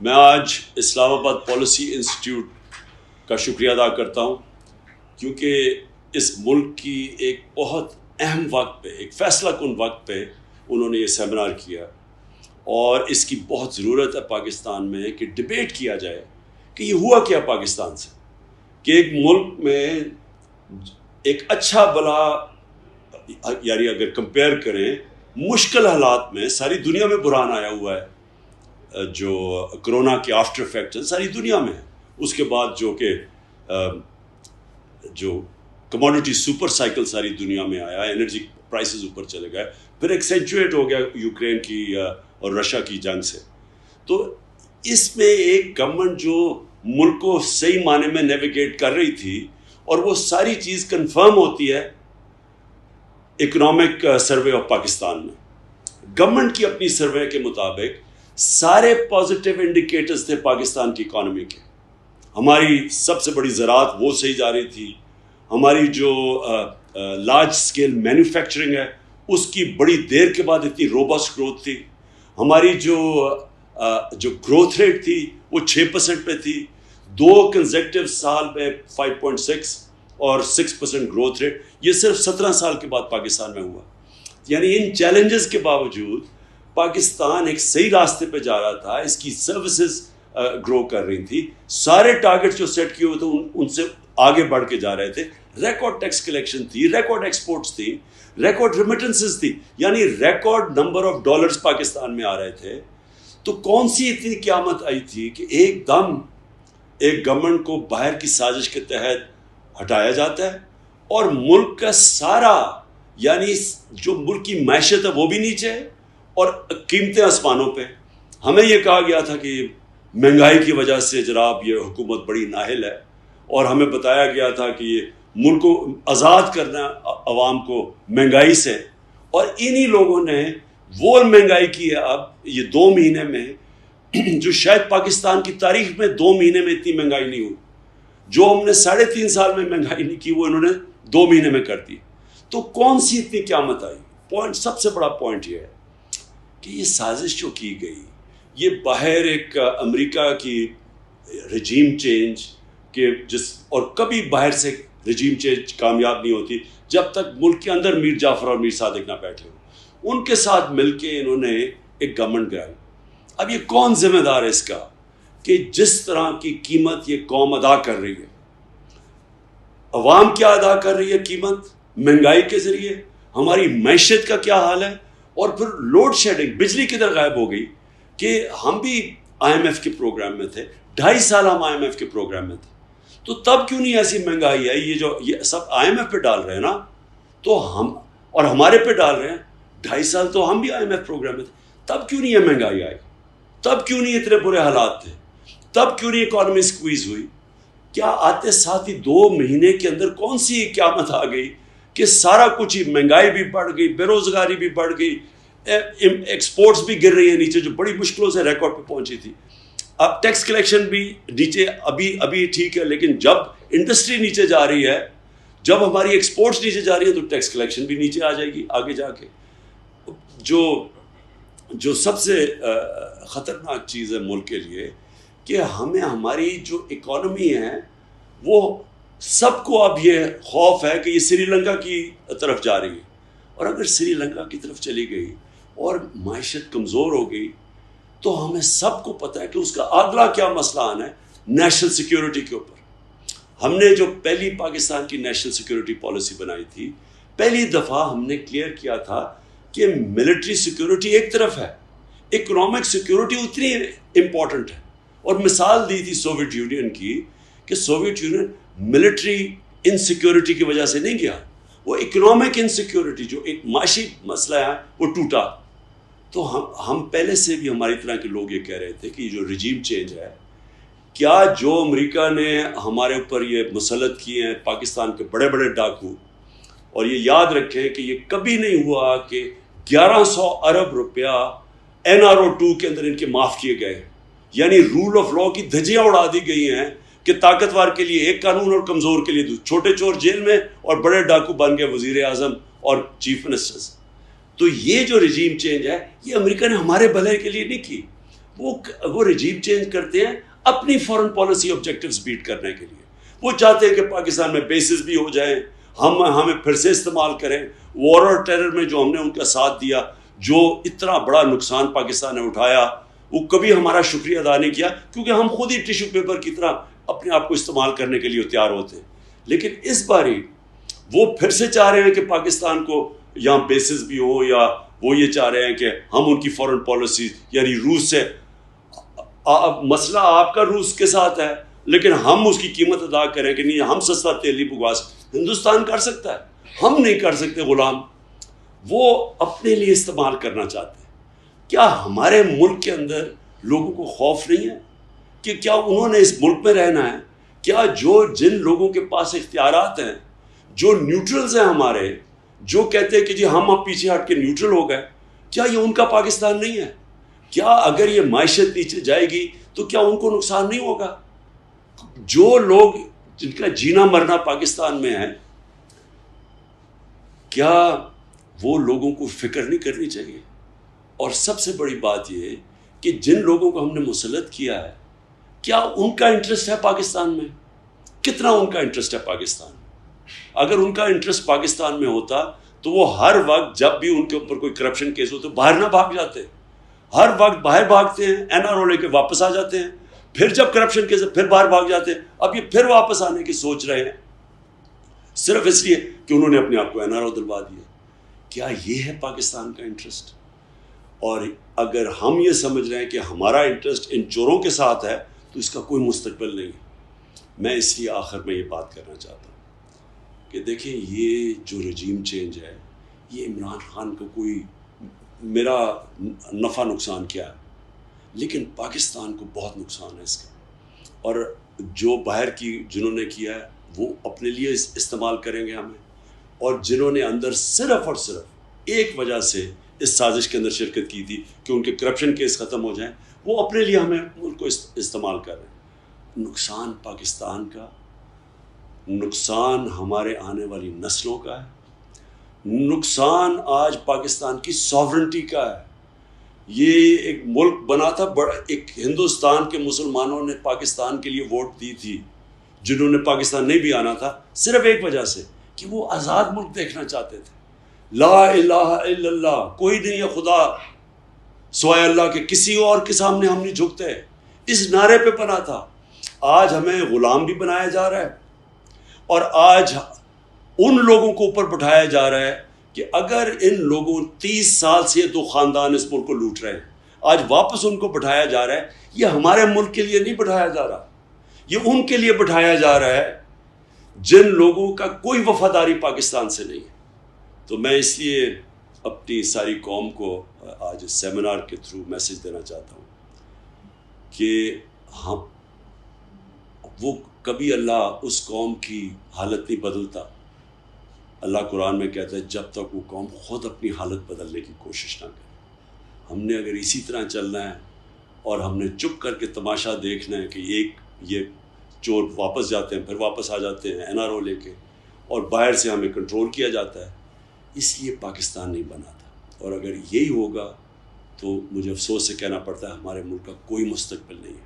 میں آج اسلام آباد پالیسی انسٹیٹیوٹ کا شکریہ ادا کرتا ہوں کیونکہ اس ملک کی ایک بہت اہم وقت پہ، ایک فیصلہ کن وقت پہ انہوں نے یہ سیمینار کیا اور اس کی بہت ضرورت ہے پاکستان میں کہ ڈبیٹ کیا جائے کہ یہ ہوا کیا پاکستان سے، کہ ایک ملک میں ایک اچھا بلا، یعنی اگر کمپیئر کریں مشکل حالات میں ساری دنیا میں بحران آیا ہوا ہے، جو کرونا کے آفٹر افیکٹ ساری دنیا میں ہے، اس کے بعد جو کموڈٹی سپر سائیکل ساری دنیا میں آیا، انرجی پرائسز اوپر چلے گئے، پھر ایکسینچویٹ ہو گیا یوکرین کی اور رشیا کی جنگ سے۔ تو اس میں ایک گورنمنٹ جو ملک کو صحیح معنی میں نیویگیٹ کر رہی تھی، اور وہ ساری چیز کنفرم ہوتی ہے اکنامک سروے آف پاکستان میں۔ گورنمنٹ کی اپنی سروے کے مطابق سارے پازیٹیو انڈیکیٹرز تھے پاکستان کی اکانومی کے۔ ہماری سب سے بڑی زراعت وہ صحیح جا رہی تھی، ہماری جو لارج اسکیل مینوفیکچرنگ ہے اس کی بڑی دیر کے بعد اتنی روبسٹ گروتھ تھی، ہماری جو گروتھ ریٹ تھی وہ 6% پہ تھی، 2 کنزیکٹیو سال میں 5.6 اور 6% گروتھ ریٹ، یہ صرف 17 سال کے بعد پاکستان میں ہوا۔ یعنی ان چیلنجز کے باوجود پاکستان ایک صحیح راستے پہ جا رہا تھا، اس کی سروسز گرو کر رہی تھی، سارے ٹارگٹ جو سیٹ کیے ہوئے تھے ان سے آگے بڑھ کے جا رہے تھے، ریکارڈ ٹیکس کلیکشن تھی، ریکارڈ ایکسپورٹس تھی، ریکارڈ ریمیٹنسز تھی، یعنی record number of dollars Pakistan میں آ رہے تھے۔ تو کون سی اتنی قیامت آئی تھی کہ ایک دم ایک گورنمنٹ کو باہر کی سازش کے تحت ہٹایا جاتا ہے اور ملک کا سارا، یعنی جو ملک کی معیشت ہے وہ بھی نیچے ہے اور قیمتیں آسمانوں پہ۔ ہمیں یہ کہا گیا تھا کہ مہنگائی کی وجہ سے جناب یہ حکومت بڑی نااہل ہے، اور ہمیں بتایا گیا تھا کہ یہ ملک کو آزاد کرنا عوام کو مہنگائی سے، اور انہی لوگوں نے وہ مہنگائی کی ہے اب یہ 2 مہینے میں، جو شاید پاکستان کی تاریخ میں 2 مہینے میں اتنی مہنگائی نہیں ہوئی، جو ہم نے 3.5 سال میں مہنگائی نہیں کی وہ انہوں نے 2 مہینے میں کر دی۔ تو کون سی اتنی قیامت آئی؟ پوائنٹ، سب سے بڑا پوائنٹ یہ ہے کہ یہ سازش جو کی گئی، یہ باہر ایک امریکہ کی رجیم چینج کے اور کبھی باہر سے رجیم چینج کامیاب نہیں ہوتی جب تک ملک کے اندر میر جعفر اور میر صادق نہ بیٹھے ہو، ان کے ساتھ مل کے انہوں نے ایک گورنمنٹ گرائی۔ اب یہ کون ذمہ دار ہے اس کا کہ جس طرح کی قیمت یہ قوم ادا کر رہی ہے، عوام کیا ادا کر رہی ہے قیمت مہنگائی کے ذریعے، ہماری معیشت کا کیا حال ہے، اور پھر لوڈ شیڈنگ، بجلی کدھر غائب ہو گئی کہ ہم بھی آئی ایم ایف کے پروگرام میں تھے، 2.5 سال ہم آئی ایم ایف کے پروگرام میں تھے، تو تب کیوں نہیں ایسی مہنگائی ہے؟ یہ سب آئی ایم ایف پہ ڈال رہے ہیں نا، تو ہم اور ہمارے پہ ڈال رہے ہیں، 2.5 سال تو ہم بھی آئی ایم ایف پروگرام میں تھے، تب کیوں نہیں یہ مہنگائی آئی؟ تب کیوں نہیں اتنے برے حالات تھے؟ تب کیوں نہیں اکانومی سکویز ہوئی؟ کیا آتے ساتھ ہی 2 مہینے کے اندر کون سی قیامت آ گئی کہ سارا کچھ ہی، مہنگائی بھی بڑھ گئی، بے روزگاری بھی بڑھ گئی، ایکسپورٹس بھی گر رہی ہیں نیچے، جو بڑی مشکلوں سے ریکارڈ پہ پہنچی تھی۔ اب ٹیکس کلیکشن بھی نیچے، ابھی ٹھیک ہے، لیکن جب انڈسٹری نیچے جا رہی ہے، جب ہماری ایکسپورٹس نیچے جا رہی ہیں، تو ٹیکس کلیکشن بھی نیچے آ جائے گی آگے جا کے۔ جو سب سے خطرناک چیز ہے ملک کے لیے کہ ہمیں ہماری جو اکانومی ہے وہ سب کو اب یہ خوف ہے کہ یہ سری لنکا کی طرف جا رہی ہے، اور اگر سری لنکا کی طرف چلی گئی اور معیشت کمزور ہو گئی تو ہمیں سب کو پتہ ہے کہ اس کا اگلا کیا مسئلہ آنا ہے، نیشنل سیکیورٹی کے اوپر۔ ہم نے جو پہلی پاکستان کی نیشنل سیکیورٹی پالیسی بنائی تھی، پہلی دفعہ ہم نے کلیئر کیا تھا کہ ملٹری سیکیورٹی ایک طرف ہے، اکنامک سیکیورٹی اتنی امپورٹنٹ ہے، اور مثال دی تھی سوویت یونین کی کہ سوویت یونین ملٹری انسیکیورٹی کی وجہ سے نہیں گیا، وہ اکنامک انسیکیورٹی جو ایک معاشی مسئلہ ہے وہ ٹوٹا۔ تو ہم پہلے سے بھی ہماری طرح کے لوگ یہ کہہ رہے تھے کہ جو رجیم چینج ہے، کیا جو امریکہ نے ہمارے اوپر یہ مسلط کیے ہیں پاکستان کے بڑے بڑے ڈاکو، اور یہ یاد رکھیں کہ یہ کبھی نہیں ہوا کہ 1100 ارب روپیہ NRO2 کے اندر ان کے معاف کیے گئے، یعنی رول آف لا کی دھجیاں اڑا دی گئی ہیں کہ طاقتور کے لیے ایک قانون اور کمزور کے لیے چھوٹے چور جیل میں اور بڑے ڈاکو بن گئے وزیر اعظم اور چیف منسٹرز۔ تو یہ جو رجیم چینج ہے یہ امریکہ نے ہمارے بھلے کے لیے نہیں کی، وہ رجیم چینج کرتے ہیں اپنی فورن پالیسی آبجیکٹیوز بیٹ کرنے کے لیے. وہ چاہتے ہیں کہ پاکستان میں بیسز بھی ہو جائیں, ہمیں پھر سے استعمال کریں. وار اور ٹیرر میں جو ہم نے ان کا ساتھ دیا, جو اتنا بڑا نقصان پاکستان نے اٹھایا, وہ کبھی ہمارا شکریہ ادا نہیں کیا, کیونکہ ہم خود ہی ٹیشو پیپر کی طرح اپنے آپ کو استعمال کرنے کے لیے تیار ہوتے ہیں. لیکن اس باری وہ پھر سے چاہ رہے ہیں کہ پاکستان کو یہاں بیسز بھی ہو, یا وہ یہ چاہ رہے ہیں کہ ہم ان کی فورن پالیسی یعنی روس سے, مسئلہ آپ کا روس کے ساتھ ہے لیکن ہم اس کی قیمت ادا کریں کہ نہیں ہم سستا تیل نہیں بگوا سکتے. ہندوستان کر سکتا ہے, ہم نہیں کر سکتے غلام. وہ اپنے لیے استعمال کرنا چاہتے ہیں. کیا ہمارے ملک کے اندر لوگوں کو خوف نہیں ہے کہ کیا انہوں نے اس ملک میں رہنا ہے؟ کیا جن لوگوں کے پاس اختیارات ہیں, جو نیوٹرلز ہیں ہمارے, جو کہتے ہیں کہ جی ہم اب پیچھے ہٹ کے نیوٹرل ہو گئے, کیا یہ ان کا پاکستان نہیں ہے؟ کیا اگر یہ معیشت نیچے جائے گی تو کیا ان کو نقصان نہیں ہوگا؟ جو لوگ جن کا جینا مرنا پاکستان میں ہے, کیا وہ لوگوں کو فکر نہیں کرنی چاہیے؟ اور سب سے بڑی بات یہ ہے کہ جن لوگوں کو ہم نے مسلط کیا ہے, کیا ان کا انٹرسٹ ہے پاکستان میں؟ کتنا ان کا انٹرسٹ ہے پاکستان میں؟ اگر ان کا انٹرسٹ پاکستان میں ہوتا تو وہ ہر وقت جب بھی ان کے اوپر کوئی کرپشن کیس ہو تو باہر نہ بھاگ جاتے. ہر وقت باہر بھاگتے ہیں, NRO لے کے واپس آ جاتے ہیں, پھر جب کرپشن کیس پھر باہر بھاگ جاتے ہیں. اب یہ پھر واپس آنے کی سوچ رہے ہیں صرف اس لیے کہ انہوں نے اپنے آپ کو NRO دلوا دیا. کیا یہ ہے پاکستان کا انٹرسٹ؟ اور اگر ہم یہ سمجھ رہے ہیں کہ ہمارا انٹرسٹ ان چوروں کے ساتھ ہے تو اس کا کوئی مستقبل نہیں ہے. میں اس لیے آخر میں یہ بات کرنا چاہتا ہوں کہ دیکھیں, یہ جو رجیم چینج ہے, یہ عمران خان کو کوئی میرا نفع نقصان کیا ہے, لیکن پاکستان کو بہت نقصان ہے اس کا. اور جو باہر کی جنہوں نے کیا ہے وہ اپنے لیے استعمال کریں گے ہمیں, اور جنہوں نے اندر صرف اور صرف ایک وجہ سے اس سازش کے اندر شرکت کی تھی کہ ان کے کرپشن کیس ختم ہو جائیں, وہ اپنے لیے ہمیں ملک کو استعمال کر رہے ہیں. نقصان پاکستان کا, نقصان ہمارے آنے والی نسلوں کا ہے, نقصان آج پاکستان کی ساورنٹی کا ہے. یہ ایک ملک بنا تھا, ایک ہندوستان کے مسلمانوں نے پاکستان کے لیے ووٹ دی تھی, جنہوں نے پاکستان نہیں بھی آنا تھا, صرف ایک وجہ سے کہ وہ آزاد ملک دیکھنا چاہتے تھے. لا الہ الا اللہ, کوئی نہیں ہے خدا سوائے اللہ کے, کسی اور کے سامنے ہم نہیں جھکتے, اس نعرے پہ بنا تھا. آج ہمیں غلام بھی بنایا جا رہا ہے, اور آج ان لوگوں کو اوپر بٹھایا جا رہا ہے کہ اگر ان لوگوں 30 سال سے تو خاندان اس ملک کو لوٹ رہے ہیں, آج واپس ان کو بٹھایا جا رہا ہے. یہ ہمارے ملک کے لیے نہیں بٹھایا جا رہا, یہ ان کے لیے بٹھایا جا رہا ہے جن لوگوں کا کوئی وفاداری پاکستان سے نہیں ہے. تو میں اس لیے اپنی ساری قوم کو آج اس سیمینار کے تھرو میسج دینا چاہتا ہوں کہ ہم وہ کبھی اللہ اس قوم کی حالت نہیں بدلتا. اللہ قرآن میں کہتا ہے جب تک وہ قوم خود اپنی حالت بدلنے کی کوشش نہ کرے. ہم نے اگر اسی طرح چلنا ہے اور ہم نے چپ کر کے تماشا دیکھنا ہے کہ یہ چور واپس جاتے ہیں, پھر واپس آ جاتے ہیں NRO لے کے, اور باہر سے ہمیں کنٹرول کیا جاتا ہے, اس لیے پاکستان نہیں بنا تھا. اور اگر یہی ہوگا تو مجھے افسوس سے کہنا پڑتا ہے ہمارے ملک کا کوئی مستقبل نہیں ہے.